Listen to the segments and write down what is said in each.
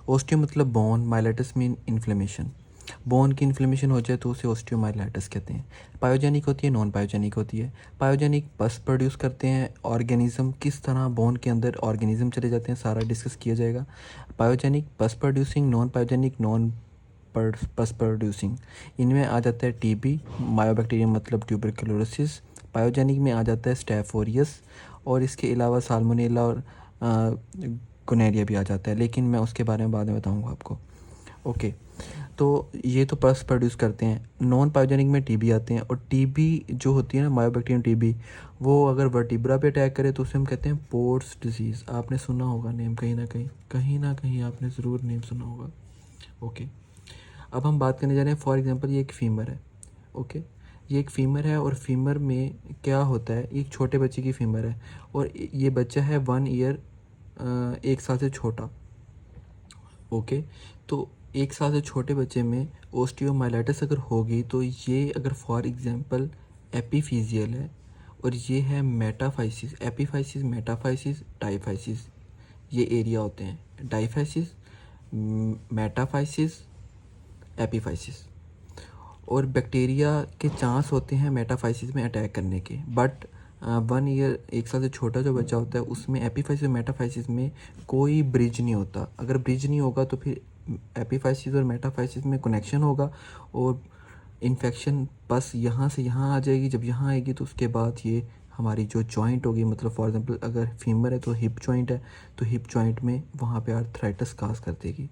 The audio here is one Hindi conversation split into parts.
ओस्टियो मतलब बोन, माइलेटस मीन इन्फ्लेमेशन। बोन की इन्फ्लेमेशन हो जाए तो उसे ओस्टियोमाइलाइटिस कहते हैं। पायोजेनिक होती है, नॉन पायोजेनिक होती है। पायोजेनिक पस प्रोड्यूस करते हैं ऑर्गेनिज्म, किस तरह बोन के अंदर ऑर्गेनिज्म चले जाते हैं सारा डिस्कस किया जाएगा। पायोजेनिक पस प्रोड्यूसिंग, नॉन पायोजेनिक नॉन पस प्रोड्यूसिंग। इनमें आ जाता है टीबी, मायोबैक्टीरियम मतलब ट्यूबरकुलोसिस। पायोजेनिक में आ जाता है स्टेफ ऑरियस, और इसके अलावा साल्मोनेला और गोनेरिया भी आ जाता है, लेकिन मैं उसके बारे में बाद में बताऊंगा आपको। ओके, तो ये तो पस प्रोड्यूस करते हैं। नॉन पायोजेनिक में टीबी आते हैं, और टीबी जो होती है ना, मायोबैक्टीरियम टीबी, वो अगर वर्टिब्रा पे अटैक करे तो उसे हम कहते हैं पोर्स डिजीज़। आपने सुना होगा नेम, कहीं ना कहीं आपने ज़रूर नेम सुना होगा। ओके, अब हम बात करने जा रहे हैं, फॉर एग्जांपल ये एक फीमर है। ओके, ये एक फीमर है, और फीमर में क्या होता है, एक छोटे बच्चे की फीमर है, और ये बच्चा है 1 ईयर, 1 साल से छोटा। ओके, तो 1 साल से छोटे बच्चे में ओस्टियोमाइलाइटिस अगर होगी तो ये अगर फॉर एग्जांपल एपिफिजियल है, और ये है मेटाफाइसिस। एपिफाइसिस, मेटाफाइसिस, डाईफाइसिस, ये एरिया होते हैं। डाईफाइसिस, मेटाफाइसिस, एपिफाइसिस। और बैक्टीरिया के चांस होते हैं मेटाफाइसिस में अटैक करने के, बट 1 ईयर, 1 साल से छोटा जो बच्चा होता है उसमें एपिफाइसिस और मेटाफाइसिस में कोई ब्रिज नहीं होता। अगर ब्रिज नहीं होगा तो फिर एपिफाइसिस और मेटाफाइसिस में कनेक्शन होगा, और इन्फेक्शन बस यहाँ से यहाँ आ जाएगी। जब यहाँ आएगी तो उसके बाद ये हमारी जो जॉइंट होगी, मतलब फॉर एग्जांपल अगर फीमर है तो हिप जॉइंट है, तो हिप जॉइंट में वहाँ पे आर्थराइटिस काज कर देगी।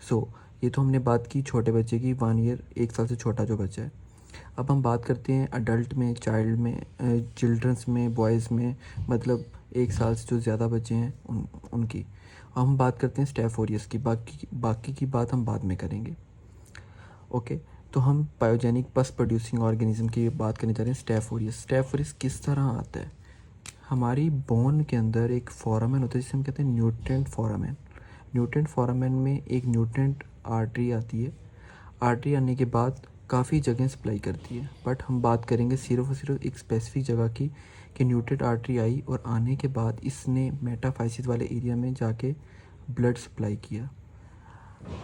सो ये तो हमने बात की छोटे बच्चे की, 1 ईयर, 1 साल से छोटा जो बच्चा है। अब हम बात करते हैं अडल्ट में, चाइल्ड में, चिल्ड्रंस में, बॉयज़ में, मतलब 1 साल से जो ज़्यादा बच्चे हैं उनकी। अब हम बात करते हैं स्टेफ ऑरियस की। बाकी की बात हम बाद में करेंगे। ओके, तो हम पायोजेनिक पस प्रोड्यूसिंग ऑर्गेनिज्म की बात करने जा रहे हैं, स्टेफ ऑरियस। स्टेफ ऑरियस किस तरह आता है, हमारी बोन के अंदर एक फोरामेन होता है जिसे हम कहते हैं न्यूट्रिएंट फोरामेन। न्यूट्रिएंट फोरामेन में एक न्यूट्रिएंट आर्टरी आती है। आर्टरी आने के बाद काफ़ी जगह सप्लाई करती है, बट हम बात करेंगे सिर्फ और सिर्फ एक स्पेसिफिक जगह की, कि न्यूट्रिएंट आर्टरी आई और आने के बाद इसने मेटाफाइसिस वाले एरिया में जाके ब्लड सप्लाई किया।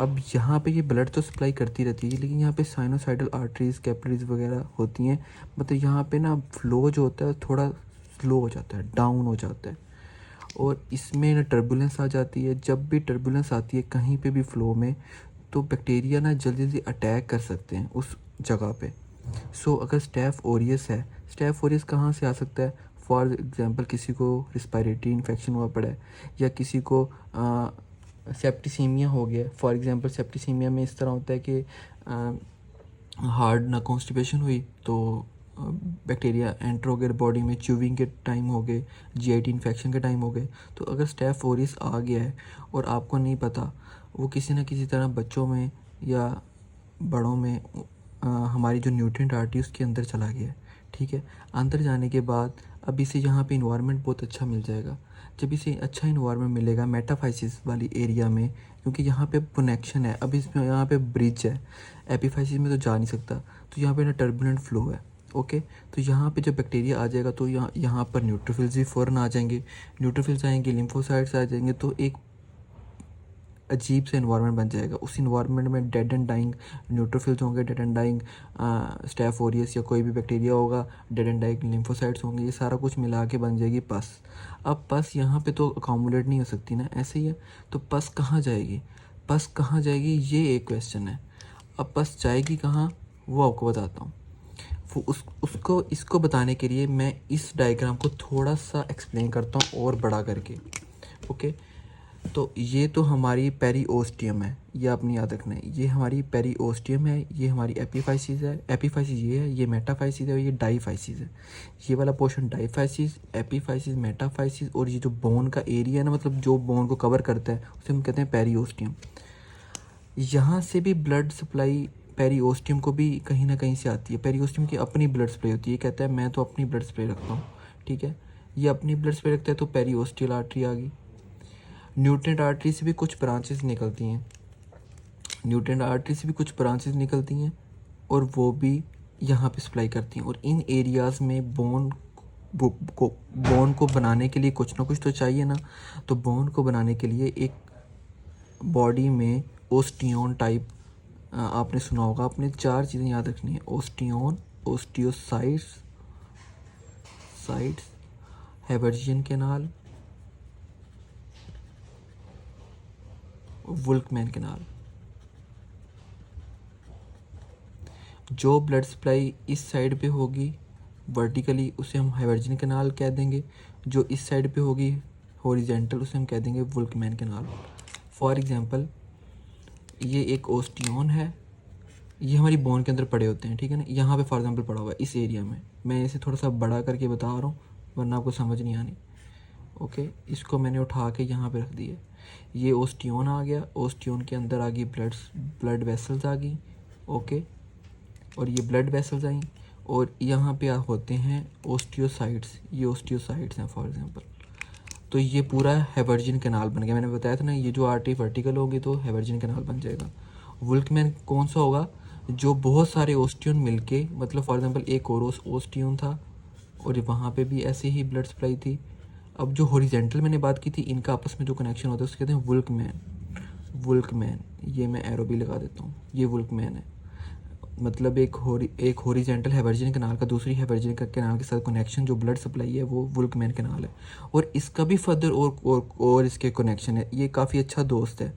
अब यहाँ पे ये ब्लड तो सप्लाई करती रहती है, लेकिन यहाँ पे साइनोसाइडल आर्टरीज, कैपिलरीज वगैरह होती हैं। मतलब यहाँ पे ना फ्लो जो होता है थोड़ा स्लो हो जाता है, डाउन हो जाता है, और इसमें ना टर्बुलेंस आ जाती है। जब भी टर्बुलेंस आती है कहीं पे भी फ्लो में, तो बैक्टीरिया ना जल्दी जल्दी अटैक कर सकते हैं उस जगह पे। सो अगर स्टेफ ओरियस है, स्टेफ ओरियस कहाँ से आ सकता है, फॉर एग्जांपल किसी को रिस्पायरेटरी इन्फेक्शन हुआ पड़ा है, या किसी को सेप्टिसीमिया हो गया। फॉर एग्जांपल सेप्टिसीमिया में इस तरह होता है कि हार्ड ना कॉन्स्टिपेशन हुई तो बैक्टीरिया एंटर हो गए बॉडी में, च्यूविंग के टाइम हो गए, जीआईटी इन्फेक्शन के टाइम हो गए। तो अगर स्टेफ ओरियस आ गया है और आपको नहीं पता, वो किसी न किसी तरह बच्चों में या बड़ों में हमारी जो न्यूट्रिएंट आर्टरी उसके अंदर चला गया है। ठीक है, अंदर जाने के बाद अब इसे यहाँ पे इन्वायरमेंट बहुत अच्छा मिल जाएगा। जब इसे अच्छा इन्वायरमेंट मिलेगा मेटाफाइसिस वाली एरिया में, क्योंकि यहाँ पे कनेक्शन है, अब इसमें यहाँ पे ब्रिज है, एपिफाइसिस में तो जा नहीं सकता, तो यहाँ पे ना टर्बुलेंट फ्लो है। ओके, तो यहाँ पे जब बैक्टीरिया आ जाएगा तो यहाँ पर न्यूट्रोफिल्स भी फ़ौरन आ जाएंगे। न्यूट्रोफिल्स आएंगे, लिम्फोसाइट्स आ जाएंगे, तो एक अजीब सा इन्वायरमेंट बन जाएगा। उस इन्वायरमेंट में डेड एंड डाइंग न्यूट्रोफिल्स होंगे, dead and dying staph aureus या कोई भी बैक्टीरिया होगा, डेड एंड डाइंग लिम्फोसाइट्स होंगे, ये सारा कुछ मिला के बन जाएगी पस। अब पस यहाँ पे तो अकोमोडेट नहीं हो सकती ना, ऐसे ही है। तो पस कहाँ जाएगी, पस कहाँ जाएगी, ये एक क्वेश्चन है। अब पस जाएगी कहाँ, वो आपको बताता हूँ। वो उसको इसको बताने के लिए मैं इस डायग्राम को थोड़ा सा एक्सप्लेन करता हूँ और बड़ा करके। ओके, तो ये तो हमारी पेरीओस्टियम है, ये अपनी याद रखना है। ये हमारी पेरीओस्टियम है, ये हमारी एपिफाइसिस है। एपिफाइसिस ये है, ये मेटाफाइसिस है, और ये डाईफाइसिस है। ये वाला पोर्शन डाईफाइसिस, एपिफाइसिस, मेटाफाइसिस, और ये जो बोन का एरिया है ना, मतलब जो बोन को कवर करता है, उसे हम कहते हैं पेरीओस्टियम। यहाँ से भी ब्लड सप्लाई पेरीओस्टियम को भी कहीं ना कहीं से आती है। पेरीओस्टियम की अपनी ब्लड सप्लाई होती है, ये कहता है मैं तो अपनी ब्लड सप्लाई रखता हूँ। ठीक है, ये अपनी ब्लड सप्लाई रखता है, तो पेरीओस्टियल आर्टरी आ गई। न्यूट्रिएंट आर्टरी से भी कुछ ब्रांचेस निकलती हैं, न्यूट्रिएंट आर्टरी से भी कुछ ब्रांचेस निकलती हैं, और वो भी यहाँ पे सप्लाई करती हैं। और इन एरियाज़ में बोन को बनाने के लिए कुछ ना कुछ तो चाहिए ना, तो बोन को बनाने के लिए एक बॉडी में ओस्टियोन टाइप आपने सुना होगा, आपने 4 चीज़ें याद रखनी है, ओस्टियोन, ओस्टियोसाइट्स, साइट्स, हैवर्जियन कैनाल, वुल्कमैन कैनाल। जो ब्लड सप्लाई इस साइड पे होगी वर्टिकली उसे हम हैवर्जियन कैनाल कह देंगे, जो इस साइड पे होगी हॉरिजेंटल उसे हम कह देंगे वुल्कमैन कैनाल। फॉर एग्जांपल ये एक ओस्टियोन है, ये हमारी बोन के अंदर पड़े होते हैं, ठीक है ना, यहाँ पे फॉर एग्जांपल पड़ा हुआ है इस एरिया में, मैं इसे थोड़ा सा बड़ा करके बता रहा हूँ वरना आपको समझ नहीं आनी। ओके, इसको मैंने उठा के यहाँ पे रख दिया, ये ओस्टियोन आ गया, ओस्टियोन के अंदर आ गई ब्लड वेसल्स आ गई। ओके, और ये ब्लड वेसल्स आई और यहाँ पे होते हैं ओस्टियोसाइट्स, ये ओस्टियोसाइट्स हैं फॉर एग्जांपल। तो ये पूरा हैवर्जियन कैनाल बन गया, मैंने बताया था ना, ये जो आर्टरी वर्टिकल होगी तो हैवर्जियन कैनाल बन जाएगा। वुल्कमैन कौन सा होगा, जो बहुत सारे ओस्टियोन मिलके, मतलब फॉर एग्जांपल एक और ओस्टियोन था और वहाँ पे भी ऐसे ही ब्लड सप्लाई थी। अब जो हॉरिजेंटल मैंने बात की थी, इनका आपस में जो कनेक्शन होता है उसको कहते हैं वुल्कमैन। वुल्कमैन, ये मैं एरो भी लगा देता हूँ, ये वुल्कमैन है, मतलब एक हॉरिजेंटल हैवर्जियन कैनाल का दूसरी हैवर्जियन कैनाल के साथ कनेक्शन जो ब्लड सप्लाई है वो वुल्कमैन कैनाल है। और इसका भी फर्दर और इसके कनेक्शन है, ये काफ़ी अच्छा दोस्त है,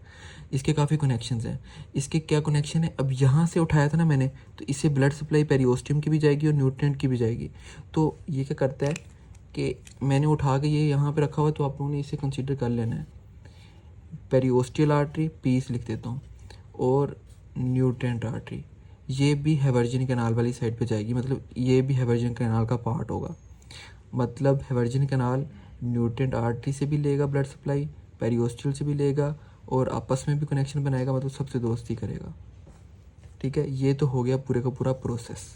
इसके काफ़ी कनेक्शंस हैं। इसके क्या कनेक्शन है, अब यहाँ से उठाया था ना मैंने, तो इससे ब्लड सप्लाई पेरियोस्टियम की भी जाएगी और न्यूट्रिएंट की भी जाएगी। तो ये क्या करता है कि मैंने उठा के ये यहाँ पे रखा हुआ, तो आप लोगों ने इसे कंसीडर कर लेना है। पेरियोस्टियल आर्टरी पीस लिख देता हूँ, और न्यूट्रिएंट आर्टरी ये भी हैवर्जियन कैनाल वाली साइड पे जाएगी, मतलब ये भी हैवर्जियन कैनाल का पार्ट होगा। मतलब हैवर्जियन कैनाल न्यूट्रिएंट आर्टरी से भी लेगा ब्लड सप्लाई, पेरियोस्टियल से भी लेगा और आपस में भी कनेक्शन बनाएगा, मतलब सबसे दोस्ती करेगा। ठीक है, ये तो हो गया पूरे का पूरा प्रोसेस।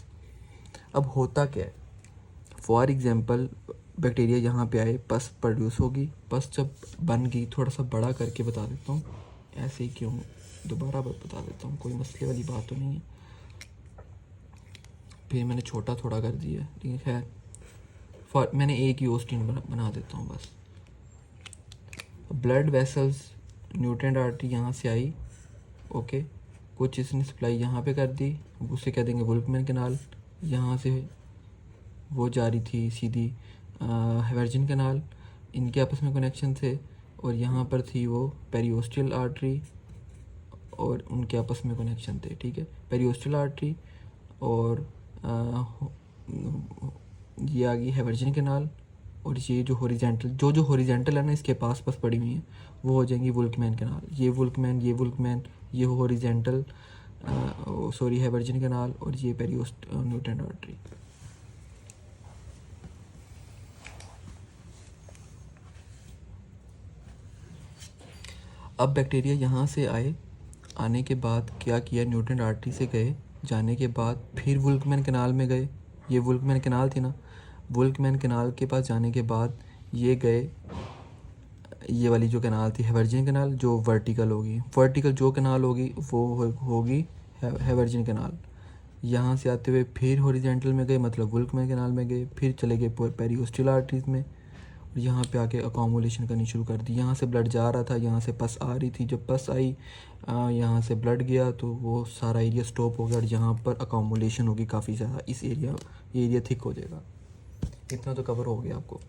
अब होता क्या है, फॉर एग्जांपल बैक्टीरिया यहाँ पे आए, पस प्रोड्यूस होगी, पस जब बन गई, थोड़ा सा बड़ा करके बता देता हूँ, ऐसे ही क्यों दोबारा बता देता हूँ, कोई मसले वाली बात तो नहीं है, फिर मैंने छोटा थोड़ा कर दिया, ठीक है। मैंने एक ही ओस्टिन बना देता हूँ बस। ब्लड वेसल्स न्यूट्रिएंट आर्टरी यहाँ से आई, ओके, कुछ इसने सप्लाई यहाँ पे कर दी, उसे कह देंगे वुल्कमैन कैनाल। यहाँ से वो जा रही थी सीधी हैवर्जियन कैनाल, इनके आपस में कनेक्शन थे, और यहाँ पर थी वो पेरियोस्टियल आर्टरी और उनके आपस में कनेक्शन थे, ठीक है। पेरियोस्टियल आर्टरी और ये आ गई हैवर्जियन कैनाल, और ये जो हॉरिजेंटल है ना इसके पास पड़ी हुई है वो हो जाएंगी वुल्कमैन कैनाल। ये वुल्कमैन, ये हॉरिजेंटल हैवर्जियन कैनाल, और ये न्यूट्रिएंट आर्टरी। अब बैक्टीरिया यहाँ से आने के बाद क्या किया, न्यूट्रिएंट आर्टरी से गए, जाने के बाद फिर वुल्कमैन कैनाल में गए, ये वुल्कमैन कैनाल थी ना, वुल्कमैन कैनाल के पास जाने के बाद ये गए, ये वाली जो कैनाल थी हैवर्जियन कैनाल, जो वर्टिकल जो कैनाल होगी वो होगी हैवर्जियन कैनाल। यहाँ से आते हुए फिर हॉरिजेंटल में गए, मतलब वुल्कमैन कैनाल में गए, फिर चले गए पेरियोस्टियल आर्टरीज में, और यहाँ पे आके अकोमोलेशन करनी शुरू कर दी। यहाँ से ब्लड जा रहा था, यहाँ से पस आ रही थी, जब पस आई यहाँ से ब्लड गया तो वो सारा एरिया स्टॉप हो गया, और यहाँ पर अकोमोलेशन होगी काफ़ी ज़्यादा, इस एरिया थिक हो जाएगा। इतना तो कवर हो गया आपको।